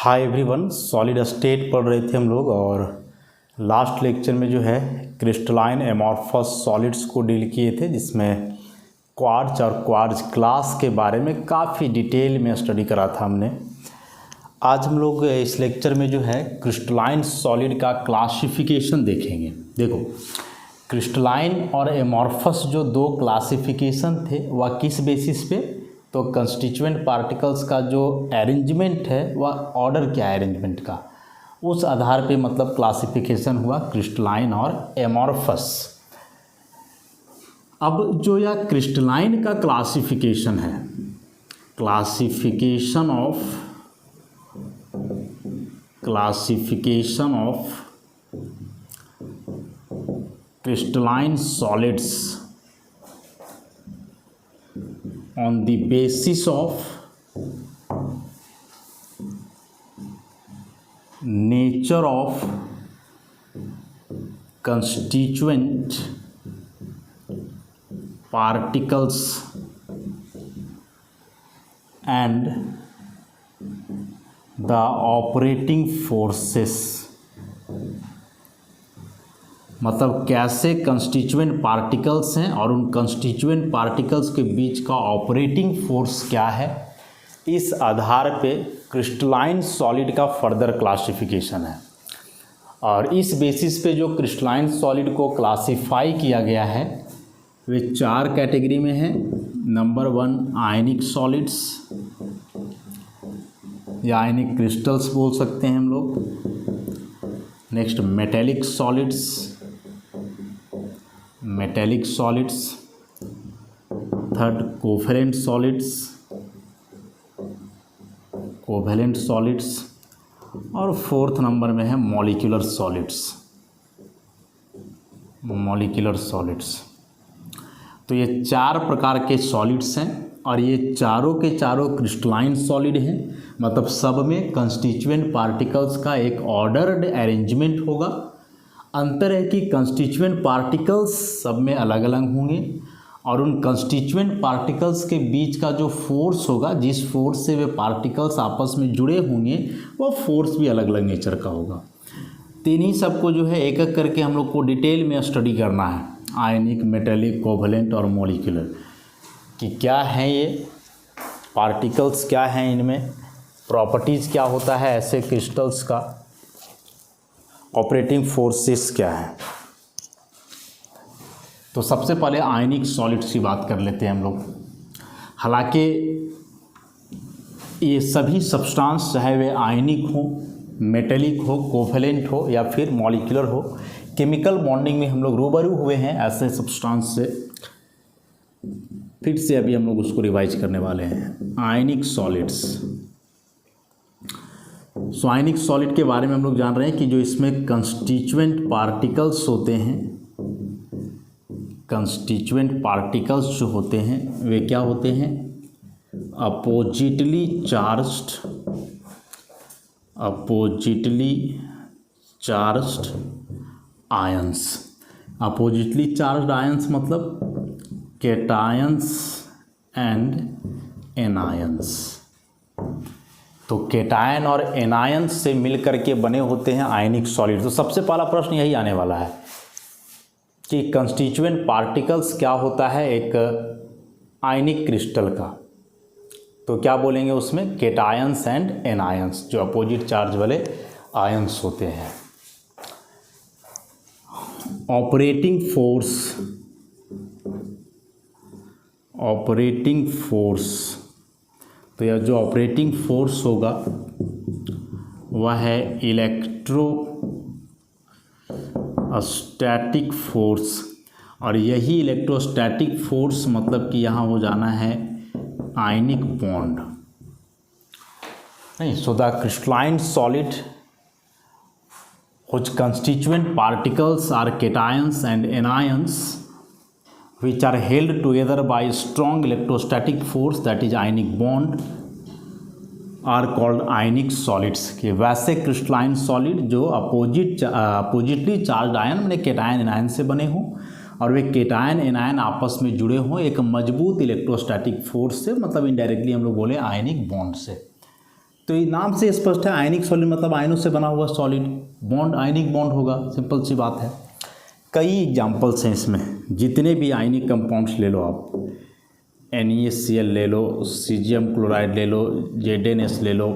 Hi everyone, solid state पढ़ रहे थे हम लोग और लास्ट लेक्चर में जो है क्रिस्टलाइन एमॉर्फस सॉलिड्स को डील किए थे, जिसमें क्वार्ट्ज और क्वार्ट्ज क्लास के बारे में काफ़ी डिटेल में स्टडी करा था हमने। आज हम लोग इस लेक्चर में जो है क्रिस्टलाइन सॉलिड का क्लासिफिकेशन देखेंगे। देखो, क्रिस्टलाइन और एमॉर्फस जो दो क्लासिफिकेशन थे वह किस बेसिस पे, तो कंस्टिट्यूएंट पार्टिकल्स का जो अरेंजमेंट है वह ऑर्डर क्या है अरेंजमेंट का, उस आधार पे मतलब क्लासिफिकेशन हुआ क्रिस्टलाइन और एमॉर्फस। अब जो यह क्रिस्टलाइन का क्लासिफिकेशन है, classification of crystalline solids on the basis of nature of constituent particles and the operating forces, मतलब कैसे कंस्टिट्यूएंट पार्टिकल्स हैं और उन कंस्टिट्यूएंट पार्टिकल्स के बीच का ऑपरेटिंग फोर्स क्या है, इस आधार पे क्रिस्टलाइन सॉलिड का फर्दर क्लासिफिकेशन है। और इस बेसिस पे जो क्रिस्टलाइन सॉलिड को क्लासिफाई किया गया है वे चार कैटेगरी में हैं। नंबर 1 आयनिक सॉलिड्स या आयनिक क्रिस्टल्स बोल सकते हैं हम लोग। Next metallic solids, third covalent solids और फोर्थ नंबर में है मॉलिक्यूलर सॉलिड्स। तो ये चार प्रकार के सॉलिड्स हैं और ये चारों के चारों क्रिस्टलाइन सॉलिड हैं, मतलब सब में कंस्टिट्यूएंट पार्टिकल्स का एक ऑर्डर्ड अरेंजमेंट होगा। अंतर है कि कंस्टिट्यूएंट पार्टिकल्स सब में अलग अलग होंगे और उन कंस्टिट्यूएंट पार्टिकल्स के बीच का जो फोर्स होगा, जिस फोर्स से वे पार्टिकल्स आपस में जुड़े होंगे, वह फोर्स भी अलग अलग नेचर का होगा। तो इन्हीं सबको जो है एक एक करके हम लोग को डिटेल में स्टडी करना है, आयनिक, मेटेलिक, कोवेलेंट और मॉलिक्यूलर, कि क्या है ये पार्टिकल्स, क्या हैं इनमें प्रॉपर्टीज़, क्या होता है ऐसे क्रिस्टल्स का, ऑपरेटिंग फोर्सेस क्या है। तो सबसे पहले आयनिक सॉलिड्स की बात कर लेते हैं हम लोग। हालांकि ये सभी सब्सटेंस, चाहे वे आयनिक हो, मेटेलिक हो, कोवेलेंट हो या फिर मॉलिक्यूलर हो, केमिकल बॉन्डिंग में हम लोग रूबरू हुए हैं ऐसे सब्सटेंस से। फिर से अभी हम लोग उसको रिवाइज करने वाले हैं। आयनिक सॉलिड्स, आयनिक सॉलिड के बारे में हम लोग जान रहे हैं कि जो इसमें कंस्टिट्यूएंट पार्टिकल्स होते हैं, कंस्टिट्यूएंट पार्टिकल्स जो होते हैं वे क्या होते हैं, oppositely charged ions. Oppositely charged ions मतलब केटायंस एंड एनायंस। तो केटायन और एनायंस से मिलकर के बने होते हैं आयनिक सॉलिड। तो सबसे पहला प्रश्न यही आने वाला है कि कंस्टिट्यूएंट पार्टिकल्स क्या होता है एक आयनिक क्रिस्टल का। तो क्या बोलेंगे उसमें, केटायंस एंड एनायंस, जो अपोजिट चार्ज वाले आयंस होते हैं। ऑपरेटिंग फोर्स, तो यह जो ऑपरेटिंग फोर्स होगा वह है इलेक्ट्रोस्टैटिक फोर्स। और यही इलेक्ट्रोस्टैटिक फोर्स मतलब कि यहाँ हो जाना है आयनिक बॉन्ड नहीं। So the crystalline solid whose constituent particles are cations and anions which are held together by a strong electrostatic force, that is ionic bond, are called ionic solids। कि वैसे crystalline solid जो oppositely charge ion मैंने cation anion से बने हों और वे cation anion आपस में जुड़े हों एक मजबूत इलेक्ट्रोस्टैटिक फोर्स से, मतलब इनडायरेक्टली हम लोग बोले आयनिक बॉन्ड से। तो ये नाम से स्पष्ट है, आयनिक सॉलिड मतलब आयनों से बना हुआ सॉलिड, बॉन्ड आयनिक बॉन्ड होगा, सिंपल सी बात है। कई एग्जाम्पल्स हैं इसमें, जितने भी आयनिक कंपाउंड्स ले लो आप, NaCl ले लो, सीजियम क्लोराइड ले लो, ZnS ले लो।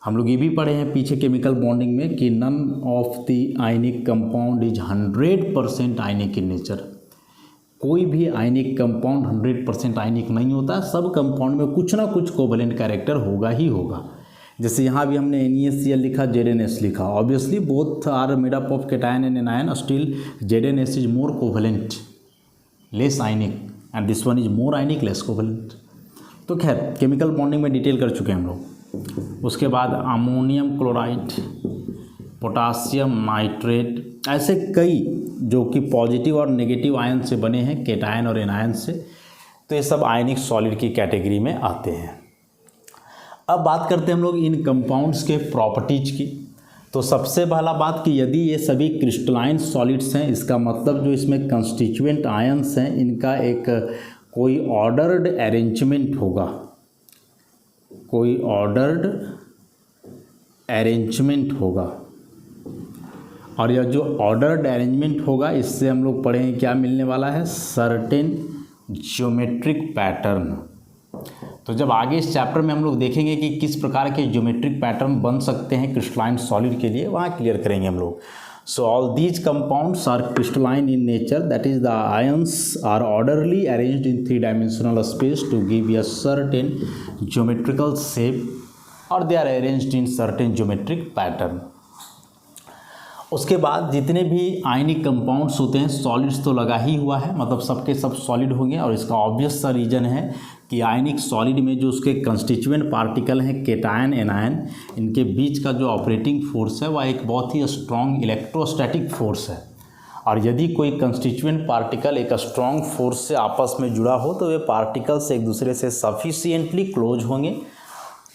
हम लोग ये भी पढ़े हैं पीछे केमिकल बॉन्डिंग में कि none of the ionic compound is 100% ionic in nature. कोई भी आयनिक कंपाउंड 100% आयनिक नहीं होता, सब कंपाउंड में कुछ ना कुछ कोवेलेंट कैरेक्टर होगा ही होगा। जैसे यहाँ भी हमने NaCl लिखा, ZnS लिखा, obviously both are made up of cation and anion, still ZnS is more covalent, less ionic, and this one is more ionic less covalent. तो खैर केमिकल बॉन्डिंग में डिटेल कर चुके हैं हम लोग। उसके बाद अमोनियम क्लोराइड, पोटासियम नाइट्रेट, ऐसे कई जो कि पॉजिटिव और नेगेटिव आयन से बने हैं, कैटायन और एनायन से, तो ये सब आयनिक सॉलिड की कैटेगरी में आते हैं। अब बात करते हैं हम लोग इन कंपाउंड्स के प्रॉपर्टीज की। तो सबसे पहला बात कि यदि ये सभी क्रिस्टलाइन सॉलिड्स हैं, इसका मतलब जो इसमें कंस्टिट्यूएंट आयंस हैं इनका एक कोई ऑर्डर्ड अरेंजमेंट होगा, कोई ऑर्डर्ड अरेंजमेंट होगा। और यह जो ऑर्डर्ड अरेंजमेंट होगा इससे हम लोग पढ़ेंगे क्या मिलने वाला है, सर्टेन ज्योमेट्रिक पैटर्न। तो जब आगे इस चैप्टर में हम लोग देखेंगे कि किस प्रकार के ज्योमेट्रिक पैटर्न बन सकते हैं क्रिस्टलाइन सॉलिड के लिए, वहाँ क्लियर करेंगे हम लोग। So all these compounds are crystalline in nature, that is the ions are orderly arranged in 3 dimensional space to give a certain geometrical shape और they are arranged in certain geometric pattern. उसके बाद जितने भी ionic compounds होते हैं, solids तो लगा ही हुआ है, मतलब सबके सब सॉलिड होंगे। और इसका ऑब्वियस सा रीज़न है कि आयनिक सॉलिड में जो उसके कंस्टिट्यूएंट पार्टिकल हैं कैटायन एनायन, इनके बीच का जो ऑपरेटिंग फोर्स है वह एक बहुत ही स्ट्रॉन्ग इलेक्ट्रोस्टैटिक फोर्स है। और यदि कोई कंस्टिट्यूएंट पार्टिकल एक स्ट्रॉन्ग फोर्स से आपस में जुड़ा हो तो वे पार्टिकल्स एक दूसरे से सफिशिएंटली क्लोज होंगे,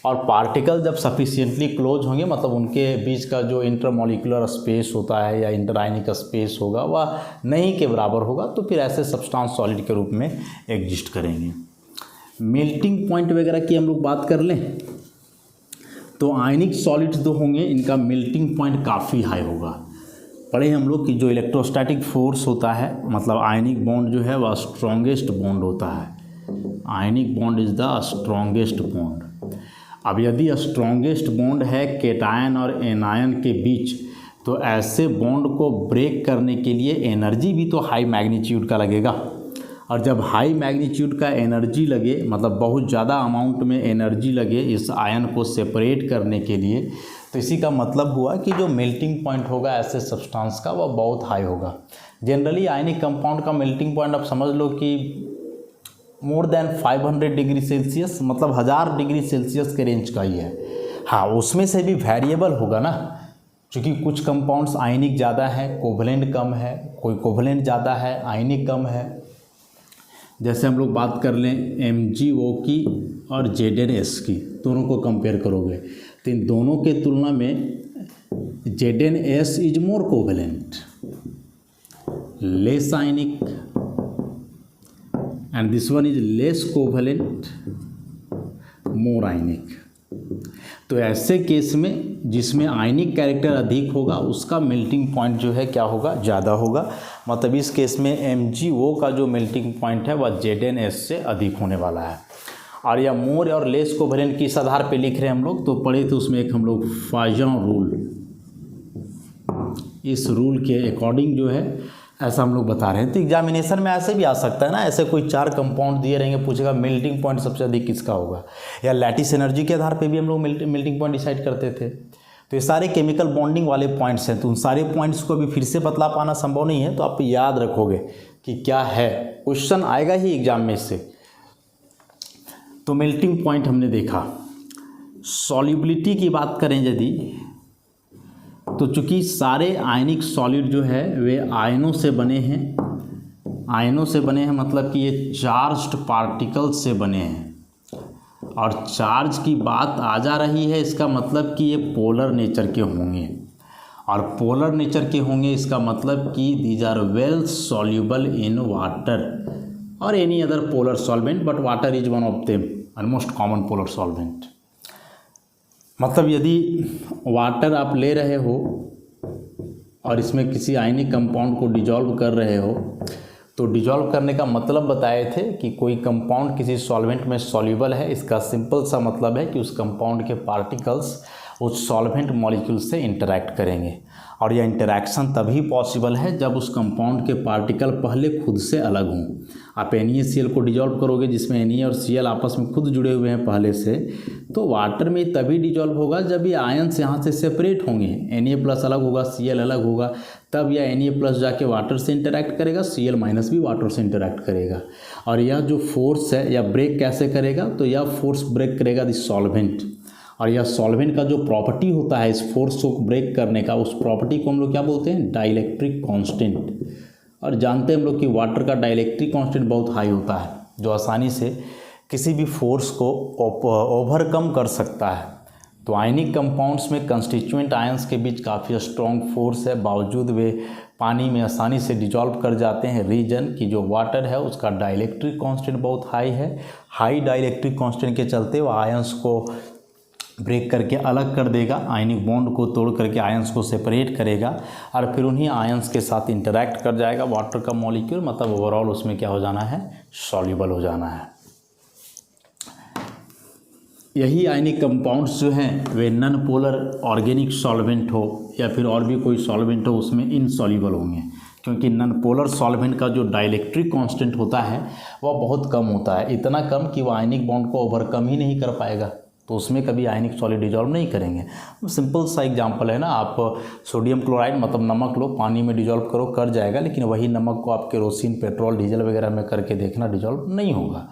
और पार्टिकल जब सफिशिएंटली क्लोज होंगे मतलब उनके बीच का जो इंटरमॉलिक्यूलर स्पेस होता है या इंटरआयनिक स्पेस होगा वह नहीं के बराबर होगा, तो फिर ऐसे सब्सटेंस सॉलिड के रूप में एग्जिस्ट करेंगे। मेल्टिंग पॉइंट वगैरह की हम लोग बात कर लें तो आयनिक सॉलिड्स जो होंगे इनका मेल्टिंग पॉइंट काफ़ी हाई होगा। पढ़े हम लोग कि जो इलेक्ट्रोस्टैटिक फोर्स होता है, मतलब आयनिक बॉन्ड जो है वह स्ट्रॉन्गेस्ट बॉन्ड होता है। Ionic bond is the strongest bond. अब यदि स्ट्रॉन्गेस्ट बॉन्ड है कैटायन और एनायन के बीच, तो ऐसे बॉन्ड को ब्रेक करने के लिए एनर्जी भी तो हाई मैग्नीट्यूड का लगेगा। और जब हाई मैग्नीट्यूड का एनर्जी लगे, मतलब बहुत ज़्यादा अमाउंट में एनर्जी लगे इस आयन को सेपरेट करने के लिए, तो इसी का मतलब हुआ कि जो मेल्टिंग पॉइंट होगा ऐसे सब्सटेंस का वह बहुत हाई होगा। जनरली आयनिक कंपाउंड का मेल्टिंग पॉइंट आप समझ लो कि मोर देन 500 डिग्री सेल्सियस, मतलब 1000 डिग्री सेल्सियस के रेंज का ही है। हाँ, उसमें से भी वेरिएबल होगा ना, क्योंकि कुछ कंपाउंड्स आयनिक ज़्यादा है, कोवलेंट कम है, कोई कोवलेंट ज़्यादा है, आयनिक कम है। जैसे हम लोग बात कर लें MgO की और ZnS की, दोनों को कंपेयर करोगे तो इन दोनों के तुलना में ZnS is more covalent, less ionic, and this one is less covalent, more आयनिक। तो ऐसे केस में जिसमें आयनिक कैरेक्टर अधिक होगा उसका मेल्टिंग पॉइंट जो है क्या होगा, ज़्यादा होगा। मतलब इस केस में MgO का जो मेल्टिंग पॉइंट है वह ZnS से अधिक होने वाला है। और या मोर और लेस कोवेलेंट किस आधार पे लिख रहे हैं हम लोग, तो पढ़े तो उसमें एक हम लोग फाजन रूल, इस रूल के अकॉर्डिंग जो है ऐसा हम लोग बता रहे हैं। तो एग्जामिनेशन में ऐसे भी आ सकता है ना, ऐसे कोई 4 कंपाउंड दिए रहेंगे, पूछेगा मेल्टिंग पॉइंट सबसे अधिक किसका होगा, या लैटिस एनर्जी के आधार पे भी हम लोग मेल्टिंग पॉइंट डिसाइड करते थे। तो ये सारे केमिकल बॉन्डिंग वाले पॉइंट्स हैं, तो उन सारे पॉइंट्स को अभी फिर से बतला पाना संभव नहीं है, तो आप याद रखोगे कि क्या है, क्वेश्चन आएगा ही एग्जाम में इससे। तो मेल्टिंग पॉइंट हमने देखा। सॉल्युबिलिटी की बात करें यदि, तो चूँकि सारे आयनिक सॉलिड जो है वे आयनों से बने हैं, आयनों से बने हैं मतलब कि ये चार्ज्ड पार्टिकल्स से बने हैं, और चार्ज की बात आ जा रही है, इसका मतलब कि ये पोलर नेचर के होंगे, और पोलर नेचर के होंगे इसका मतलब कि these are well soluble in water और any other polar solvent, but water is one of them, most common polar solvent. मतलब यदि वाटर आप ले रहे हो और इसमें किसी आयनिक कंपाउंड को डिजॉल्व कर रहे हो, तो डिजॉल्व करने का मतलब बताए थे कि कोई कंपाउंड किसी सॉल्वेंट में सॉल्युबल है, इसका सिंपल सा मतलब है कि उस कंपाउंड के पार्टिकल्स उस सॉल्वेंट मॉलिक्यूल से इंटरैक्ट करेंगे, और यह इंटरैक्शन तभी पॉसिबल है जब उस कंपाउंड के पार्टिकल पहले खुद से अलग हों। आप NaCl को डिजॉल्व करोगे जिसमें Na और Cl आपस में खुद जुड़े हुए हैं पहले से, तो वाटर में तभी डिजॉल्व होगा जब ये आयन्स यहाँ से सेपरेट होंगे। Na+ अलग होगा, Cl अलग होगा, तब यह Na+ जाके वाटर से इंटरैक्ट करेगा, Cl- भी वाटर से इंटरैक्ट करेगा। और यह जो फोर्स है यह ब्रेक कैसे करेगा, तो यह फोर्स ब्रेक करेगा दिस सॉल्वेंट, और यह सॉल्वेंट का जो प्रॉपर्टी होता है इस फोर्स को ब्रेक करने का, उस प्रॉपर्टी को हम लोग क्या बोलते हैं, डाइलेक्ट्रिक कांस्टेंट। और जानते हैं हम लोग कि वाटर का डाइलेक्ट्रिक कांस्टेंट बहुत हाई होता है, जो आसानी से किसी भी फोर्स को ओवरकम कर सकता है। तो आयनिक कंपाउंड्स में कंस्टिट्यूएंट आयंस के बीच काफ़ी स्ट्रॉन्ग फोर्स है, बावजूद वे पानी में आसानी से डिजॉल्व कर जाते हैं। रीजन कि जो वाटर है उसका डाइलेक्ट्रिक कांस्टेंट बहुत हाई है। हाई डाइलेक्ट्रिक कांस्टेंट के चलते वो आयंस को ब्रेक करके अलग कर देगा, आयनिक बॉन्ड को तोड़ करके आयंस को सेपरेट करेगा, और फिर उन्हीं आयंस के साथ इंटरैक्ट कर जाएगा वाटर का मॉलिक्यूल, मतलब ओवरऑल उसमें क्या हो जाना है, सॉल्युबल हो जाना है। यही आयनिक कंपाउंड्स जो हैं वे नॉन पोलर ऑर्गेनिक सॉल्वेंट हो या फिर और भी कोई सॉल्वेंट हो उसमें इनसॉल्युबल होंगे, क्योंकि नॉन पोलर सॉल्वेंट का जो डाइलेक्ट्रिक कांस्टेंट होता है वह बहुत कम होता है, इतना कम कि वह आयनिक बॉन्ड को ओवरकम ही नहीं कर पाएगा, तो उसमें कभी आयनिक सॉलिड डिजॉल्व नहीं करेंगे। सिंपल सा एग्जांपल है ना, आप सोडियम क्लोराइड मतलब नमक लो, पानी में डिजॉल्व करो, कर जाएगा, लेकिन वही नमक को आप केरोसिन, पेट्रोल, डीजल वगैरह में करके देखना, डिजॉल्व नहीं होगा,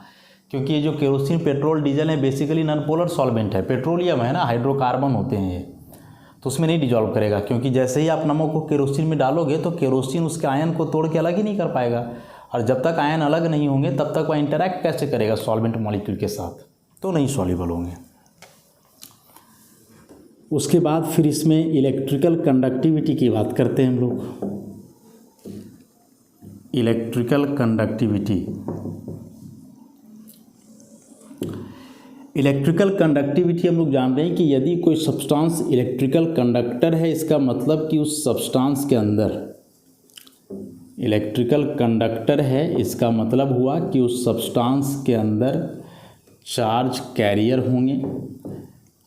क्योंकि ये जो केरोसिन, पेट्रोल, डीजल है बेसिकली नॉन पोलर सॉल्वेंट है, पेट्रोलियम है ना, हाइड्रोकार्बन होते हैं ये, तो उसमें नहीं डिजॉल्व करेगा, क्योंकि जैसे ही आप नमक को केरोसिन में डालोगे तो केरोसिन उसके आयन को तोड़ के अलग ही नहीं कर पाएगा, और जब तक आयन अलग नहीं होंगे तब तक वह इंटरैक्ट कैसे करेगा सॉल्वेंट मॉलिक्यूल के साथ, तो नहीं सॉल्युबल होंगे। उसके बाद फिर इसमें इलेक्ट्रिकल कंडक्टिविटी की बात करते हैं हम लोग। इलेक्ट्रिकल कंडक्टिविटी, इलेक्ट्रिकल कंडक्टिविटी हम लोग जान रहे हैं कि यदि कोई सब्सटेंस इलेक्ट्रिकल कंडक्टर है, इसका मतलब कि उस सब्सटेंस के अंदर इलेक्ट्रिकल कंडक्टर है, इसका मतलब हुआ कि उस सब्सटेंस के अंदर चार्ज कैरियर होंगे।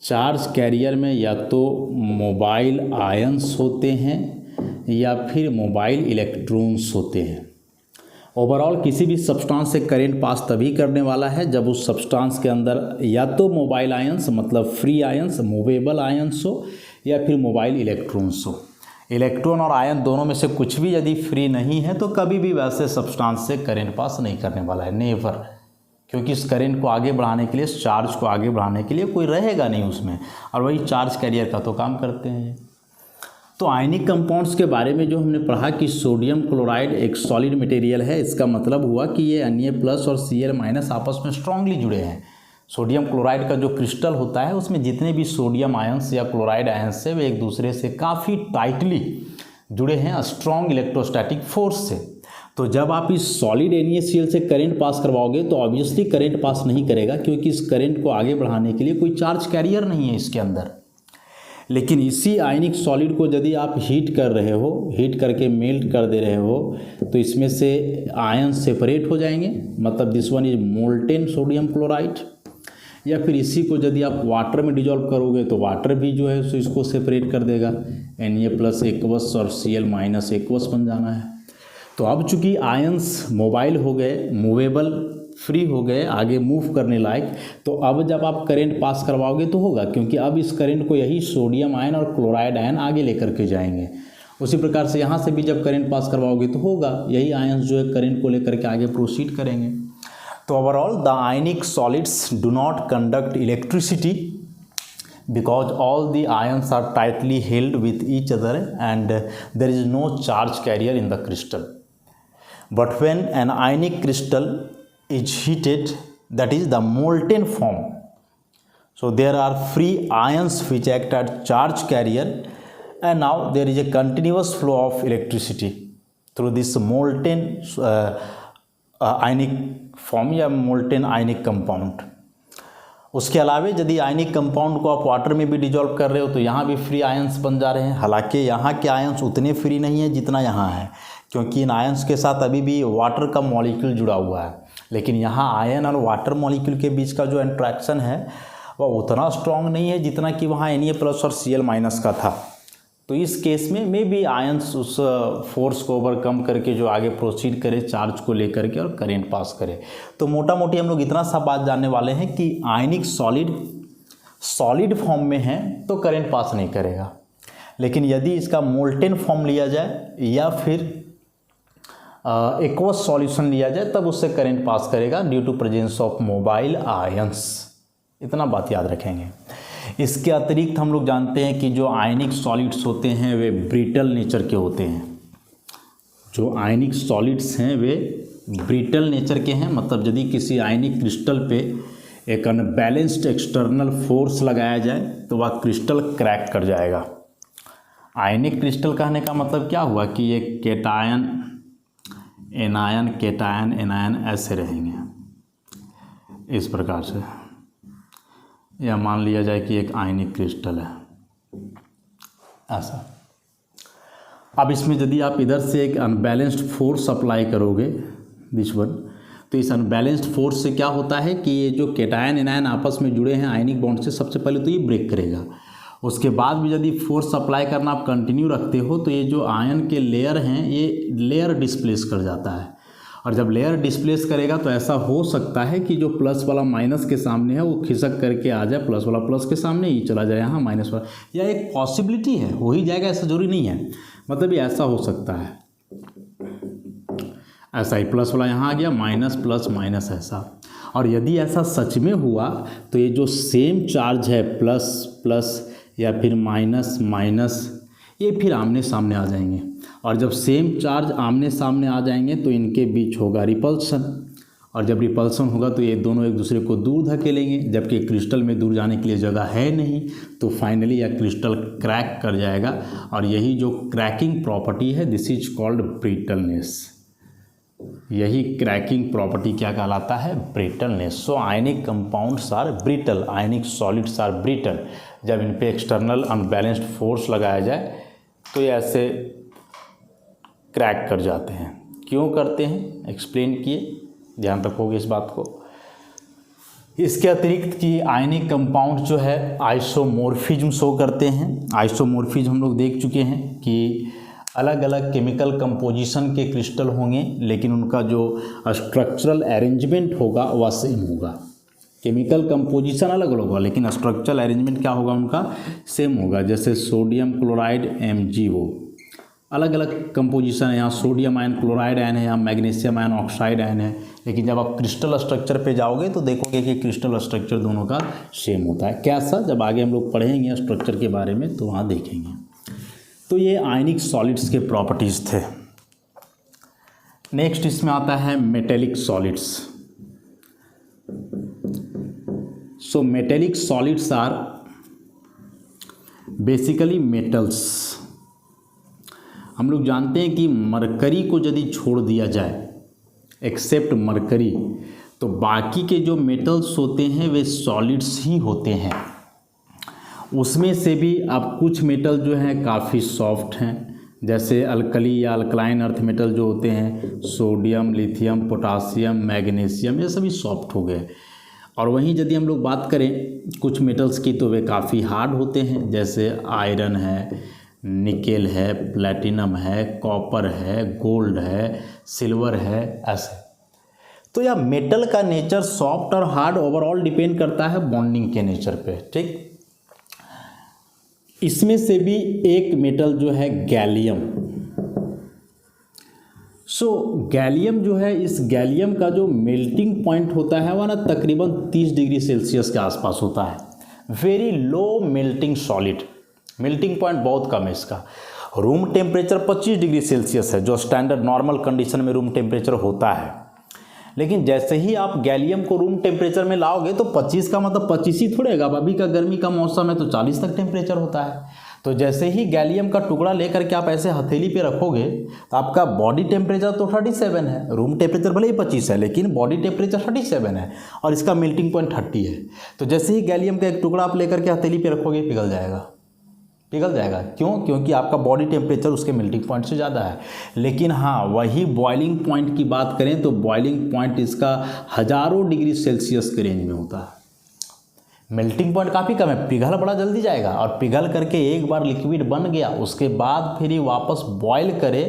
चार्ज कैरियर में या तो मोबाइल आयंस होते हैं या फिर मोबाइल इलेक्ट्रॉन्स होते हैं। ओवरऑल किसी भी सब्सटेंस से करंट पास तभी करने वाला है जब उस सब्सटेंस के अंदर या तो मोबाइल आयंस मतलब फ्री आयंस, मूवेबल आयंस हो, या फिर मोबाइल इलेक्ट्रॉन्स हो। इलेक्ट्रॉन और आयन दोनों में से कुछ भी यदि फ्री नहीं है तो कभी भी वैसे सब्सटेंस से करंट पास नहीं करने वाला है, नेवर, क्योंकि इस करंट को आगे बढ़ाने के लिए, इस चार्ज को आगे बढ़ाने के लिए कोई रहेगा नहीं उसमें, और वही चार्ज कैरियर का तो काम करते हैं। तो आयनिक कंपाउंड्स के बारे में जो हमने पढ़ा कि सोडियम क्लोराइड एक सॉलिड मटेरियल है, इसका मतलब हुआ कि ये Na+ और Cl- आपस में स्ट्रांगली जुड़े हैं। सोडियम क्लोराइड का जो क्रिस्टल होता है उसमें जितने भी सोडियम आयंस या क्लोराइड आयंस से वे एक दूसरे से काफ़ी टाइटली जुड़े हैं स्ट्रॉन्ग इलेक्ट्रोस्टैटिक फोर्स से। तो जब आप इस सॉलिड NaCl से करंट पास करवाओगे तो ऑब्वियसली करंट पास नहीं करेगा, क्योंकि इस करंट को आगे बढ़ाने के लिए कोई चार्ज कैरियर नहीं है इसके अंदर। लेकिन इसी आयनिक सॉलिड को यदि आप हीट कर रहे हो, हीट करके मेल्ट कर दे रहे हो, तो इसमें से आयन सेपरेट हो जाएंगे, मतलब this one is molten sodium chloride. या फिर इसी को यदि आप वाटर में डिजॉल्व करोगे तो वाटर भी जो है सो इसको सेपरेट कर देगा, Na+ एक्वस और Cl- एक्वस बन जाना है। तो अब चूंकि आयंस मोबाइल हो गए, मूवेबल, फ्री हो गए, आगे मूव करने लायक, तो अब जब आप करंट पास करवाओगे तो होगा, क्योंकि अब इस करंट को यही सोडियम आयन और क्लोराइड आयन आगे लेकर के जाएंगे। उसी प्रकार से यहाँ से भी जब करंट पास करवाओगे तो होगा, यही आयंस जो है करंट को लेकर के आगे प्रोसीड करेंगे। तो overall the ionic solids do not conduct electricity because all the ions are tightly held with each other and there is no charge carrier in the crystal. But when an ionic crystal is heated, that is the molten form, so there are free ions which act as charge carrier, and now there is a continuous flow of electricity through this molten ionic form या molten ionic compound. उसके अलावा यदि ionic compound को आप water में भी dissolve कर रहे हो तो यहाँ भी फ्री आयंस बन जा रहे हैं। हालांकि यहाँ के आयंस उतने फ्री नहीं है जितना यहाँ है, क्योंकि इन आयंस के साथ अभी भी वाटर का मॉलिक्यूल जुड़ा हुआ है, लेकिन यहाँ आयन और वाटर मॉलिक्यूल के बीच का जो इंट्रैक्शन है वह उतना स्ट्रॉन्ग नहीं है जितना कि वहाँ Na+ और Cl- का था। तो इस केस में मे बी आयंस उस फोर्स को ओवरकम करके जो आगे प्रोसीड करे चार्ज को लेकर के और करेंट पास करे। तो मोटा मोटी हम लोग इतना सा बात जानने वाले हैं कि आयनिक सॉलिड फॉर्म में है तो करेंट पास नहीं करेगा, लेकिन यदि इसका मोल्टेन फॉर्म लिया जाए या फिर एक्वस सॉल्यूशन लिया जाए तब उससे करेंट पास करेगा due to presence of mobile ions. इतना बात याद रखेंगे। इसके अतिरिक्त हम लोग जानते हैं कि जो आयनिक सॉलिड्स होते हैं वे ब्रिटल नेचर के होते हैं। जो आयनिक सॉलिड्स हैं वे ब्रिटल नेचर के हैं, मतलब यदि किसी आयनिक क्रिस्टल पे एक अनबैलेंस्ड एक्सटर्नल फोर्स लगाया जाए तो वह क्रिस्टल क्रैक कर जाएगा। आयनिक क्रिस्टल कहने का मतलब क्या हुआ कि ये केटायन एनायन केटायन एनायन ऐसे रहेंगे इस प्रकार से, या मान लिया जाए कि एक आयनिक क्रिस्टल है ऐसा। अब इसमें यदि आप इधर से एक अनबैलेंस्ड फोर्स अप्लाई करोगे दिस वन, तो इस अनबैलेंस्ड फोर्स से क्या होता है कि ये जो केटायन एनायन आपस में जुड़े हैं आयनिक बॉन्ड से, सबसे पहले तो ये ब्रेक करेगा। उसके बाद भी यदि फोर्स अप्लाई करना आप कंटिन्यू रखते हो तो ये जो आयन के लेयर हैं ये लेयर डिस्प्लेस कर जाता है, और जब लेयर डिस्प्लेस करेगा तो ऐसा हो सकता है कि जो प्लस वाला माइनस के सामने है वो खिसक करके आ जाए प्लस वाला प्लस के सामने, ही चला जाए यहाँ माइनस वाला। यह एक पॉसिबिलिटी है, हो ही जाएगा ऐसा जरूरी नहीं है, मतलब ये ऐसा हो सकता है। ऐसा ही प्लस वाला यहाँ आ गया, माइनस प्लस माइनस ऐसा। और यदि ऐसा सच में हुआ तो ये जो सेम चार्ज है प्लस प्लस या फिर माइनस माइनस, ये फिर आमने सामने आ जाएंगे, और जब सेम चार्ज आमने सामने आ जाएंगे तो इनके बीच होगा रिपल्सन, और जब रिपल्सन होगा तो ये दोनों एक दूसरे को दूर धकेलेंगे, जबकि क्रिस्टल में दूर जाने के लिए जगह है नहीं, तो फाइनली यह क्रिस्टल क्रैक कर जाएगा। और यही जो क्रैकिंग प्रॉपर्टी है दिस इज कॉल्ड ब्रिटलनेस। यही क्रैकिंग प्रॉपर्टी क्या कहलाता है? Brittleness. So ionic compounds are brittle, ionic solids are brittle. जब इन पे एक्सटर्नल अनबैलेंस्ड फोर्स लगाया जाए तो ये ऐसे क्रैक कर जाते हैं। क्यों करते हैं एक्सप्लेन किए, ध्यान रखोगे इस बात को। इसके अतिरिक्त कि आयनिक कंपाउंड जो है आइसोमॉर्फिज्म शो करते हैं। आइसोमॉर्फिज्म हम लोग देख चुके हैं कि अलग अलग केमिकल कंपोजिशन के क्रिस्टल होंगे, लेकिन उनका जो स्ट्रक्चरल अरेंजमेंट होगा वह सेम होगा। केमिकल कंपोजिशन अलग अलग होगा लेकिन स्ट्रक्चरल अरेंजमेंट क्या होगा उनका? सेम होगा। जैसे सोडियम क्लोराइड MgO, अलग अलग कंपोजिशन है, यहाँ सोडियम आयन क्लोराइड आयन है, यहाँ मैग्नीशियम आयन ऑक्साइड आयन है, लेकिन जब आप क्रिस्टल स्ट्रक्चर पे जाओगे तो देखोगे कि क्रिस्टल स्ट्रक्चर दोनों का सेम होता है। कैसा? जब आगे हम लोग पढ़ेंगे स्ट्रक्चर के बारे में तो वहाँ देखेंगे। तो ये आयनिक सॉलिड्स के प्रॉपर्टीज़ थे। नेक्स्ट इसमें आता है metallic solids. So metallic solids are basically metals. हम लोग जानते हैं कि मरकरी को यदि छोड़ दिया जाए एक्सेप्ट मरकरी, तो बाकी के जो मेटल्स होते हैं वे सॉलिड्स ही होते हैं। उसमें से भी अब कुछ मेटल जो हैं काफ़ी सॉफ्ट हैं, जैसे अल्कली या अल्कलाइन अर्थ मेटल जो होते हैं सोडियम, लिथियम, पोटासियम, मैग्नीशियम, ये सभी सॉफ्ट हो गए। और वहीं यदि हम लोग बात करें कुछ मेटल्स की तो वे काफ़ी हार्ड होते हैं, जैसे आयरन है, निकेल है, प्लैटिनम है, कॉपर है, गोल्ड है, सिल्वर है, ऐसे। तो यह मेटल का नेचर सॉफ्ट और हार्ड ओवरऑल डिपेंड करता है बॉन्डिंग के नेचर पे, ठीक। इसमें से भी एक मेटल जो है गैलियम। सो गैलियम जो है, इस गैलियम का जो मेल्टिंग पॉइंट होता है वह ना तकरीबन 30 डिग्री सेल्सियस के आसपास होता है। Very low melting solid, melting point बहुत कम है इसका। रूम टेम्परेचर 25 डिग्री सेल्सियस है जो स्टैंडर्ड नॉर्मल कंडीशन में रूम टेम्परेचर होता है, लेकिन जैसे ही आप गैलियम को रूम टेम्परेचर में लाओगे तो 25 का मतलब 25 ही थोड़ेगा। अभी का गर्मी का मौसम है तो 40 तक टेम्परेचर होता है। तो जैसे ही गैलियम का टुकड़ा लेकर के आप ऐसे हथेली पे रखोगे तो आपका बॉडी टेम्परेचर तो 37 है, रूम टेम्परेचर भले ही 25 है लेकिन बॉडी टेम्परेचर 37 है और इसका मेल्टिंग पॉइंट 30 है। तो जैसे ही गैलियम का एक टुकड़ा आप लेकर के हथेली पे रखोगे पिघल जाएगा, पिघल जाएगा। क्यों? क्योंकि आपका बॉडी टेम्परेचर उसके मेल्टिंग पॉइंट से ज़्यादा है। लेकिन हाँ, वही बॉइलिंग पॉइंट की बात करें तो बॉइलिंग पॉइंट इसका हज़ारों डिग्री सेल्सियस के रेंज में होता है। मेल्टिंग पॉइंट काफ़ी कम है, पिघल बड़ा जल्दी जाएगा और पिघल करके एक बार लिक्विड बन गया उसके बाद फिर ही वापस बॉयल करे,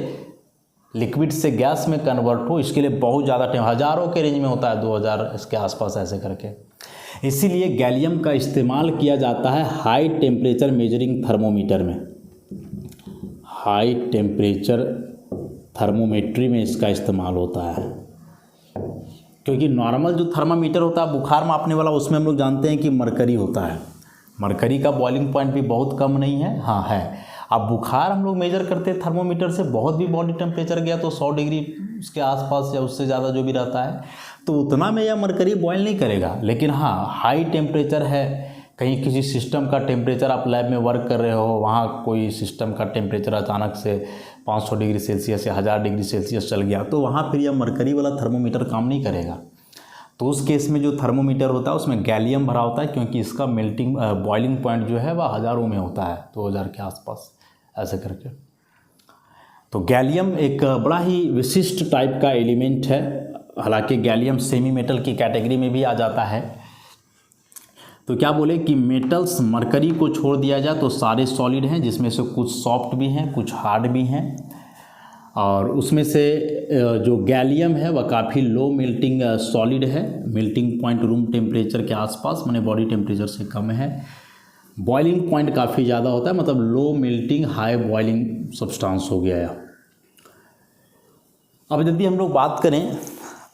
लिक्विड से गैस में कन्वर्ट हो, इसके लिए बहुत ज़्यादा टाइम, हज़ारों के रेंज में होता है, 2000 इसके आसपास ऐसे करके। इसीलिए गैलियम का इस्तेमाल किया जाता है हाई टेम्परेचर मेजरिंग थर्मोमीटर में, हाई टेम्परेचर थर्मोमेट्री में इसका इस्तेमाल होता है। क्योंकि नॉर्मल जो थर्मामीटर होता है बुखार मापने वाला, उसमें हम लोग जानते हैं कि मरकरी होता है, मरकरी का बॉइलिंग पॉइंट भी बहुत कम नहीं है, हाँ है। अब बुखार हम लोग मेजर करते हैं थर्मोमीटर से, बहुत भी बॉडी टेम्परेचर गया तो 100 डिग्री उसके आसपास या उससे ज़्यादा जो भी रहता है तो उतना में यह मरकरी बॉयल नहीं करेगा। लेकिन हाँ, हाई टेम्परेचर है, कहीं किसी सिस्टम का टेम्परेचर आप लैब में वर्क कर रहे हो, वहाँ कोई सिस्टम का टेम्परेचर अचानक से 500 डिग्री सेल्सियस या 1000 डिग्री सेल्सियस चल गया तो वहाँ फिर यह मरकरी वाला थर्मोमीटर काम नहीं करेगा। तो उस केस में जो थर्मोमीटर होता है उसमें गैलियम भरा होता है, क्योंकि इसका मेल्टिंग बॉइलिंग पॉइंट जो है वह हज़ारों में होता है, 2000 के आसपास ऐसे करके। तो गैलियम एक बड़ा ही विशिष्ट टाइप का एलिमेंट है। हालांकि गैलियम सेमी मेटल की कैटेगरी में भी आ जाता है। तो क्या बोले कि मेटल्स मरकरी को छोड़ दिया जाए तो सारे सॉलिड हैं, जिसमें से कुछ सॉफ्ट भी हैं, कुछ हार्ड भी हैं। और उसमें से जो गैलियम है वह काफ़ी लो मेल्टिंग सॉलिड है, मेल्टिंग पॉइंट रूम टेम्परेचर के आसपास, माने बॉडी टेम्परेचर से कम है। बॉइलिंग पॉइंट काफ़ी ज़्यादा होता है, मतलब low melting high boiling substance हो गया है। अब यदि हम लोग बात करें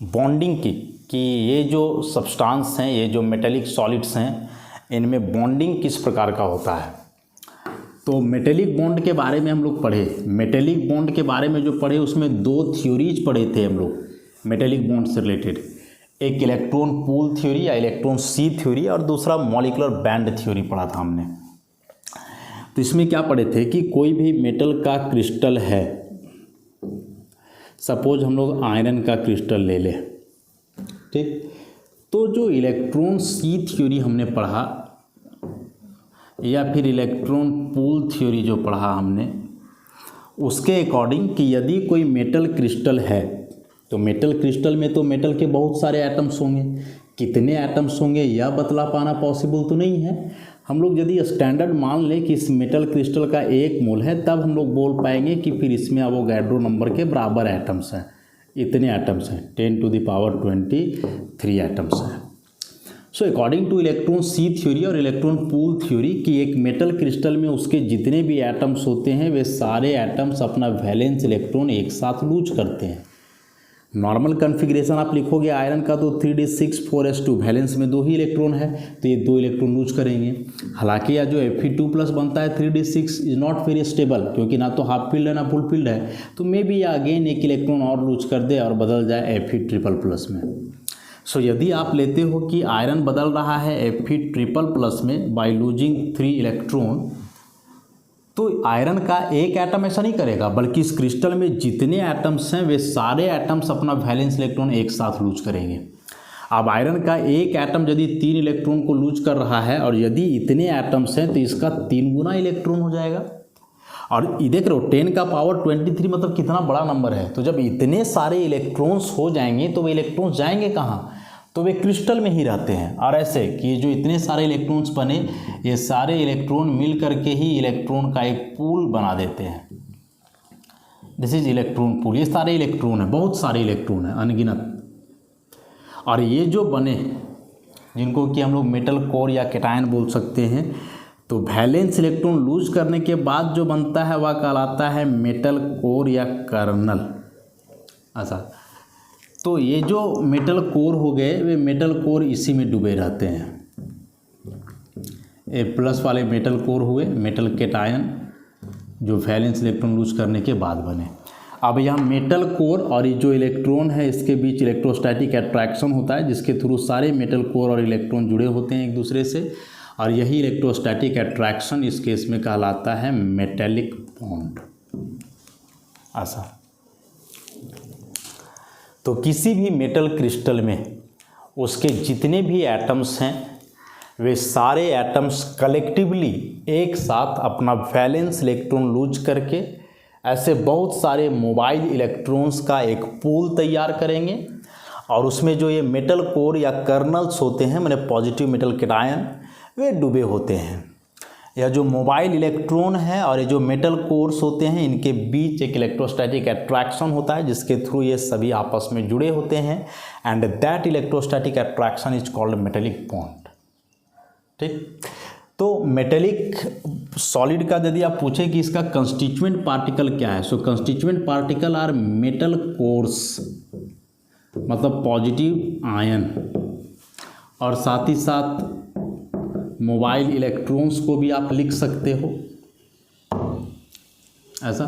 बॉन्डिंग की, कि ये जो सब्सटेंस हैं, ये जो मेटेलिक सॉलिड्स हैं, इनमें बॉन्डिंग किस प्रकार का होता है। तो मेटेलिक बॉन्ड के बारे में हम लोग पढ़े, मेटेलिक बॉन्ड के बारे में जो पढ़े उसमें 2 थ्योरीज पढ़े थे हम लोग मेटेलिक बॉन्ड से रिलेटेड। एक इलेक्ट्रॉन पूल थ्योरी या इलेक्ट्रॉन सी थ्योरी और दूसरा मॉलिक्यूलर बैंड थ्योरी पढ़ा था हमने। तो इसमें क्या पढ़े थे कि कोई भी मेटल का क्रिस्टल है, सपोज हम लोग आयरन का क्रिस्टल ले लें, ठीक। तो जो इलेक्ट्रॉन सी थ्योरी हमने पढ़ा या फिर इलेक्ट्रॉन पूल थ्योरी जो पढ़ा हमने, उसके अकॉर्डिंग कि यदि कोई मेटल क्रिस्टल है तो मेटल क्रिस्टल में तो मेटल के बहुत सारे एटम्स होंगे, कितने एटम्स होंगे यह बतला पाना पॉसिबल तो नहीं है। हम लोग यदि स्टैंडर्ड मान लें कि इस मेटल क्रिस्टल का 1 मोल है, तब हम लोग बोल पाएंगे कि फिर इसमें अवोगाड्रो नंबर के बराबर एटम्स हैं, इतने एटम्स हैं, 10⁻23 एटम्स हैं। सो अकॉर्डिंग टू इलेक्ट्रॉन सी थ्योरी और इलेक्ट्रॉन पूल थ्योरी कि एक मेटल क्रिस्टल में उसके जितने भी एटम्स होते हैं वे सारे एटम्स अपना वैलेंस इलेक्ट्रॉन एक साथ लूज करते हैं। नॉर्मल कॉन्फ़िगरेशन आप लिखोगे आयरन का तो 3d6 4s2, वैलेंस में 2 ही इलेक्ट्रॉन है तो ये 2 इलेक्ट्रॉन लूज करेंगे। हालांकि यह जो Fe2+ बनता है 3d6 is not very stable, क्योंकि ना तो हाफ फील्ड है ना फुल फील्ड है, तो मे बी अगेन एक इलेक्ट्रॉन और लूज कर दे और बदल जाए Fe++ में। सो यदि आप लेते हो कि आयरन बदल रहा है Fe++ में बाय लूजिंग 3 इलेक्ट्रॉन, तो आयरन का एक एटम ऐसा नहीं करेगा, बल्कि इस क्रिस्टल में जितने एटम्स हैं वे सारे एटम्स अपना वैलेंस इलेक्ट्रॉन एक साथ लूज करेंगे। अब आयरन का एक एटम यदि 3 इलेक्ट्रॉन को लूज कर रहा है और यदि इतने एटम्स हैं तो इसका 3 गुना इलेक्ट्रॉन हो जाएगा। और ये देख रहे हो 10 का पावर 23 मतलब कितना बड़ा नंबर है। तो जब इतने सारे इलेक्ट्रॉन्स हो जाएंगे तो वे इलेक्ट्रॉन्स जाएंगे कहाँ, तो वे क्रिस्टल में ही रहते हैं। और ऐसे कि ये जो इतने सारे इलेक्ट्रॉन्स बने, ये सारे इलेक्ट्रॉन मिल करके ही इलेक्ट्रॉन का एक पूल बना देते हैं। This is electron pool. ये सारे इलेक्ट्रॉन हैं, बहुत सारे इलेक्ट्रॉन हैं, अनगिनत। और ये जो बने, जिनको कि हम लोग मेटल कोर या कैटायन बोल सकते हैं, तो वैलेंस इलेक्ट्रॉन लूज करने के बाद जो बनता है वह कहलाता है मेटल कोर या कर्नल। अच्छा, तो ये जो मेटल कोर हो गए वे मेटल कोर इसी में डूबे रहते हैं। A+ वाले मेटल कोर हुए, मेटल कैटायन जो वैलेंस इलेक्ट्रॉन लूज करने के बाद बने। अब यहाँ मेटल कोर और ये जो इलेक्ट्रॉन है इसके बीच इलेक्ट्रोस्टैटिक अट्रैक्शन होता है, जिसके थ्रू सारे मेटल कोर और इलेक्ट्रॉन जुड़े होते हैं एक दूसरे से। और यही इलेक्ट्रोस्टैटिक अट्रैक्शन इस केस में कहलाता है मेटेलिक बॉन्ड। ऐसा तो किसी भी मेटल क्रिस्टल में उसके जितने भी एटम्स हैं वे सारे एटम्स कलेक्टिवली एक साथ अपना वैलेंस इलेक्ट्रॉन लूज करके ऐसे बहुत सारे मोबाइल इलेक्ट्रॉन्स का एक पूल तैयार करेंगे और उसमें जो ये मेटल कोर या कर्नल्स होते हैं माने पॉजिटिव मेटल कैटायन वे डूबे होते हैं। यह जो मोबाइल इलेक्ट्रॉन है और ये जो मेटल कोर्स होते हैं इनके बीच एक इलेक्ट्रोस्टैटिक अट्रैक्शन होता है जिसके थ्रू ये सभी आपस में जुड़े होते हैं and that electrostatic attraction is called metallic bond. ठीक, तो मेटेलिक सॉलिड का यदि आप पूछें कि इसका कंस्टिट्यूएंट पार्टिकल क्या है, so constituent particle are metal cores मतलब पॉजिटिव आयन और साथ ही साथ मोबाइल इलेक्ट्रॉन्स को भी आप लिख सकते हो ऐसा।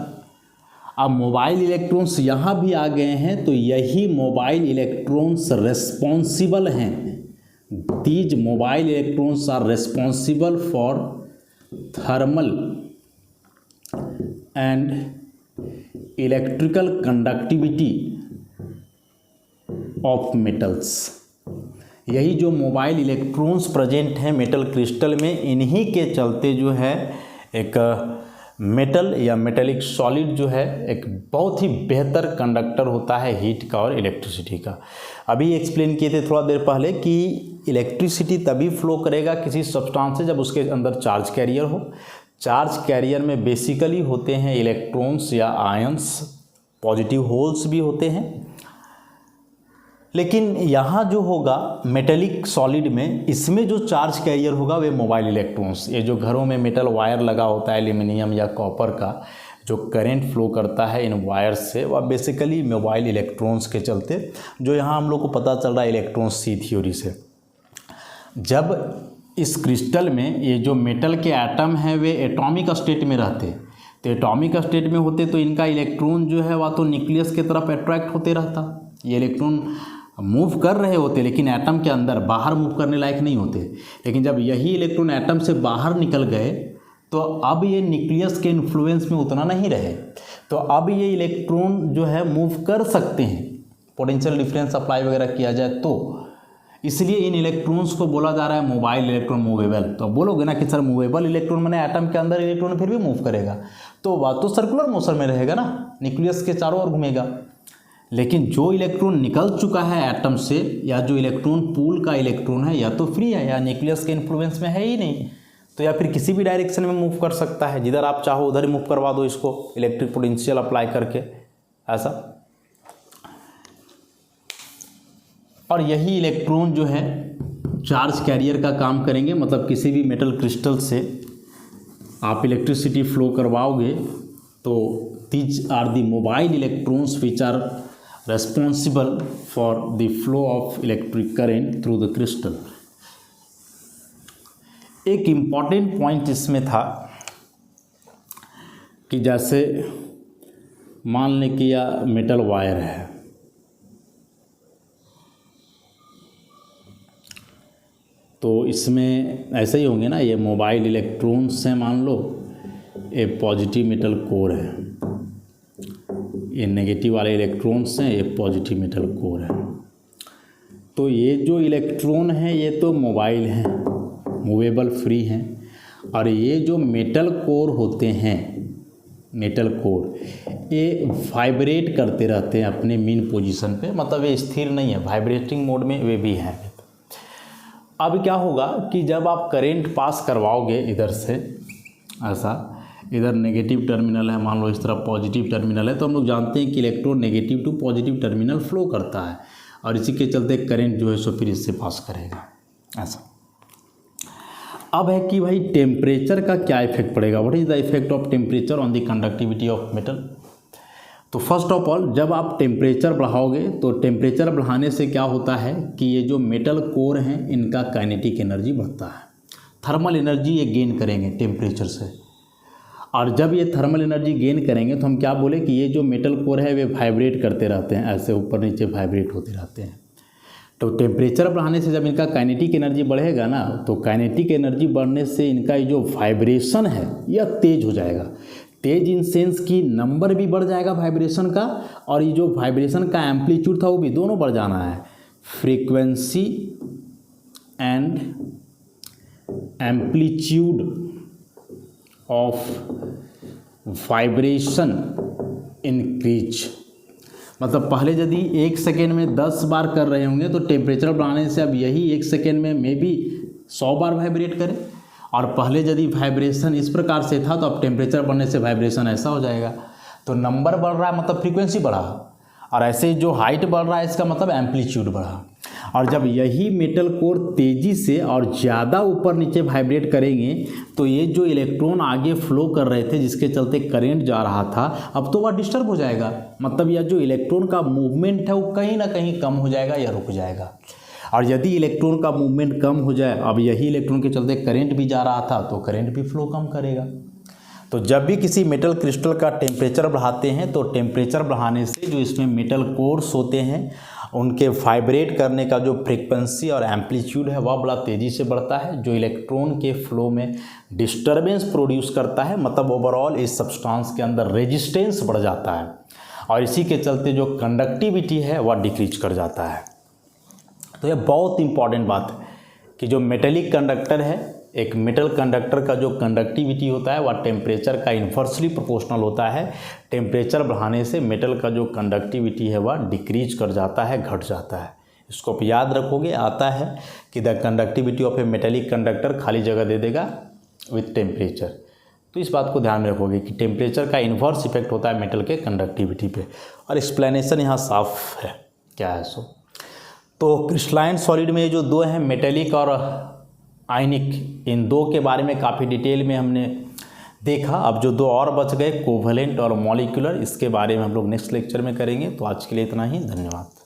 अब मोबाइल इलेक्ट्रॉन्स यहाँ भी आ गए हैं तो यही मोबाइल इलेक्ट्रॉन्स रेस्पॉन्सिबल हैं, these mobile electrons are responsible for thermal and electrical conductivity of metals. यही जो मोबाइल इलेक्ट्रॉन्स प्रेजेंट हैं मेटल क्रिस्टल में इन्हीं के चलते जो है एक मेटल या मेटेलिक सॉलिड जो है एक बहुत ही बेहतर कंडक्टर होता है हीट का और इलेक्ट्रिसिटी का। अभी एक्सप्लेन किए थे थोड़ा देर पहले कि इलेक्ट्रिसिटी तभी फ्लो करेगा किसी सब्सटेंस से जब उसके अंदर चार्ज कैरियर हो। चार्ज कैरियर में बेसिकली होते हैं इलेक्ट्रॉन्स या आयंस, पॉजिटिव होल्स भी होते हैं। लेकिन यहाँ जो होगा मेटेलिक सॉलिड में इसमें जो चार्ज कैरियर होगा वे मोबाइल इलेक्ट्रॉन्स, ये जो घरों में मेटल वायर लगा होता है एल्यूमिनियम या कॉपर का जो करंट फ्लो करता है इन वायर्स से वह बेसिकली मोबाइल इलेक्ट्रॉन्स के चलते, जो यहाँ हम लोग को पता चल रहा है इलेक्ट्रॉन सी थ्योरी से। जब इस क्रिस्टल में ये जो मेटल के एटम हैं वे एटॉमिक स्टेट में रहते, तो एटॉमिक स्टेट में होते तो इनका इलेक्ट्रॉन जो है वह तो न्यूक्लियस की तरफ अट्रैक्ट होते रहता, ये इलेक्ट्रॉन मूव कर रहे होते लेकिन एटम के अंदर, बाहर मूव करने लायक नहीं होते। लेकिन जब यही इलेक्ट्रॉन एटम से बाहर निकल गए तो अब ये न्यूक्लियस के इन्फ्लुएंस में उतना नहीं रहे, तो अब ये इलेक्ट्रॉन जो है मूव कर सकते हैं, पोटेंशियल डिफरेंस अप्लाई वगैरह किया जाए तो। इसलिए इन इलेक्ट्रॉन्स को बोला जा रहा है मोबाइल इलेक्ट्रॉन मूवेबल। तो बोलोगे ना कि सर मूवेबल इलेक्ट्रॉन मैंने एटम के अंदर इलेक्ट्रॉन फिर भी मूव करेगा, तो वह तो सर्कुलर मोशन में रहेगा ना, न्यूक्लियस के चारों ओर घूमेगा। लेकिन जो इलेक्ट्रॉन निकल चुका है एटम से या जो इलेक्ट्रॉन पूल का इलेक्ट्रॉन है या तो फ्री है या न्यूक्लियस के इन्फ्लुएंस में है ही नहीं, तो या फिर किसी भी डायरेक्शन में मूव कर सकता है, जिधर आप चाहो उधर ही मूव करवा दो इसको इलेक्ट्रिक पोटेंशियल अप्लाई करके ऐसा। और यही इलेक्ट्रॉन जो है चार्ज कैरियर का काम करेंगे, मतलब किसी भी मेटल क्रिस्टल से आप इलेक्ट्रिसिटी फ्लो करवाओगे तो these are the mobile electrons which are responsible for the flow of electric current through the crystal। एक इम्पॉर्टेंट पॉइंट इसमें था कि जैसे मान लें कि यह मेटल वायर है, तो इसमें ऐसे ही होंगे ना, ये मोबाइल इलेक्ट्रॉन्स हैं मान लो, ये पॉजिटिव मेटल कोर है, ये नेगेटिव वाले इलेक्ट्रॉन्स हैं, ये पॉजिटिव मेटल कोर है। तो ये जो इलेक्ट्रॉन हैं ये तो मोबाइल हैं, मूवेबल फ्री हैं, और ये जो मेटल कोर होते हैं, मेटल कोर ये वाइब्रेट करते रहते हैं अपने मीन पोजीशन पे, मतलब ये स्थिर नहीं है, वाइब्रेटिंग मोड में वे भी हैं। अब क्या होगा कि जब आप करंट पास करवाओगे इधर से ऐसा, इधर नेगेटिव टर्मिनल है मान लो, इस तरफ पॉजिटिव टर्मिनल है, तो हम लोग जानते हैं कि electron negative to positive terminal flow करता है और इसी के चलते करंट जो है सो फिर इससे पास करेगा ऐसा। अब है कि भाई टेम्परेचर का क्या इफेक्ट पड़ेगा, what is the effect of temperature on the conductivity of metal. तो फर्स्ट ऑफ ऑल जब आप टेम्परेचर बढ़ाओगे तो टेम्परेचर बढ़ाने से क्या होता है कि ये जो मेटल कोर हैं इनका काइनेटिक एनर्जी बढ़ता है, थर्मल एनर्जी ये गेन करेंगे टेम्परेचर से। और जब ये थर्मल एनर्जी गेन करेंगे तो हम क्या बोले कि ये जो मेटल कोर है वे वाइब्रेट करते रहते हैं, ऐसे ऊपर नीचे वाइब्रेट होते रहते हैं। तो टेम्परेचर बढ़ाने से जब इनका काइनेटिक एनर्जी बढ़ेगा ना, तो काइनेटिक एनर्जी बढ़ने से इनका ये जो वाइब्रेशन है यह तेज हो जाएगा। तेज इन सेंस की नंबर भी बढ़ जाएगा वाइब्रेशन का, और ये जो वाइब्रेशन का एम्पलीट्यूड था वो भी दोनों बढ़ जाना है। Frequency and amplitude of vibration increase. मतलब पहले यदि 1 सेकेंड में 10 बार कर रहे होंगे तो टेम्परेचर बढ़ाने से अब यही 1 सेकेंड में मे बी 100 बार वाइब्रेट करें। और पहले यदि वाइब्रेशन इस प्रकार से था तो अब टेम्परेचर बढ़ने से वाइब्रेशन ऐसा हो जाएगा। तो नंबर बढ़ रहा है मतलब फ्रीक्वेंसी बढ़ा, और ऐसे जो हाइट बढ़ रहा है इसका मतलब एम्पलीट्यूड बढ़ा। और जब यही मेटल कोर तेज़ी से और ज़्यादा ऊपर नीचे वाइब्रेट करेंगे तो ये जो इलेक्ट्रॉन आगे फ्लो कर रहे थे जिसके चलते करंट जा रहा था, अब तो वह डिस्टर्ब हो जाएगा। मतलब यह जो इलेक्ट्रॉन का मूवमेंट है वो कहीं ना कहीं कम हो जाएगा या रुक जाएगा। और यदि इलेक्ट्रॉन का मूवमेंट कम हो जाए, अब यही इलेक्ट्रॉन के चलते करंट भी जा रहा था तो करंट भी फ्लो कम करेगा। तो जब भी किसी मेटल क्रिस्टल का टेम्परेचर बढ़ाते हैं तो टेम्परेचर बढ़ाने से जो इसमें मेटल कोर्स होते हैं उनके वाइब्रेट करने का जो फ्रीक्वेंसी और एम्पलीट्यूड है वह बड़ा तेज़ी से बढ़ता है, जो इलेक्ट्रॉन के फ्लो में डिस्टर्बेंस प्रोड्यूस करता है। मतलब ओवरऑल इस सब्सटेंस के अंदर रेजिस्टेंस बढ़ जाता है, और इसी के चलते जो कंडक्टिविटी है वह डिक्रीज कर जाता है। तो यह बहुत इंपॉर्टेंट बात है कि जो मेटेलिक कंडक्टर है, एक मेटल कंडक्टर का जो कंडक्टिविटी होता है वह टेम्परेचर का इन्वर्सली प्रोपोर्शनल होता है। टेम्परेचर बढ़ाने से मेटल का जो कंडक्टिविटी है वह डिक्रीज कर जाता है, घट जाता है। इसको आप याद रखोगे, आता है कि the conductivity of A metallic conductor खाली जगह दे देगा विथ टेम्परेचर। तो इस बात को ध्यान में रखोगे कि टेम्परेचर का इन्वर्स इफेक्ट होता है मेटल के कंडक्टिविटी पे। और एक्सप्लेनेशन यहाँ साफ है क्या है सो। तो क्रिस्टलाइन सॉलिड में जो दो हैं मेटेलिक और आयनिक, इन दो के बारे में काफ़ी डिटेल में हमने देखा। अब जो दो और बच गए कोवेलेंट और मॉलिक्यूलर, इसके बारे में हम लोग नेक्स्ट लेक्चर में करेंगे। तो आज के लिए इतना ही, धन्यवाद।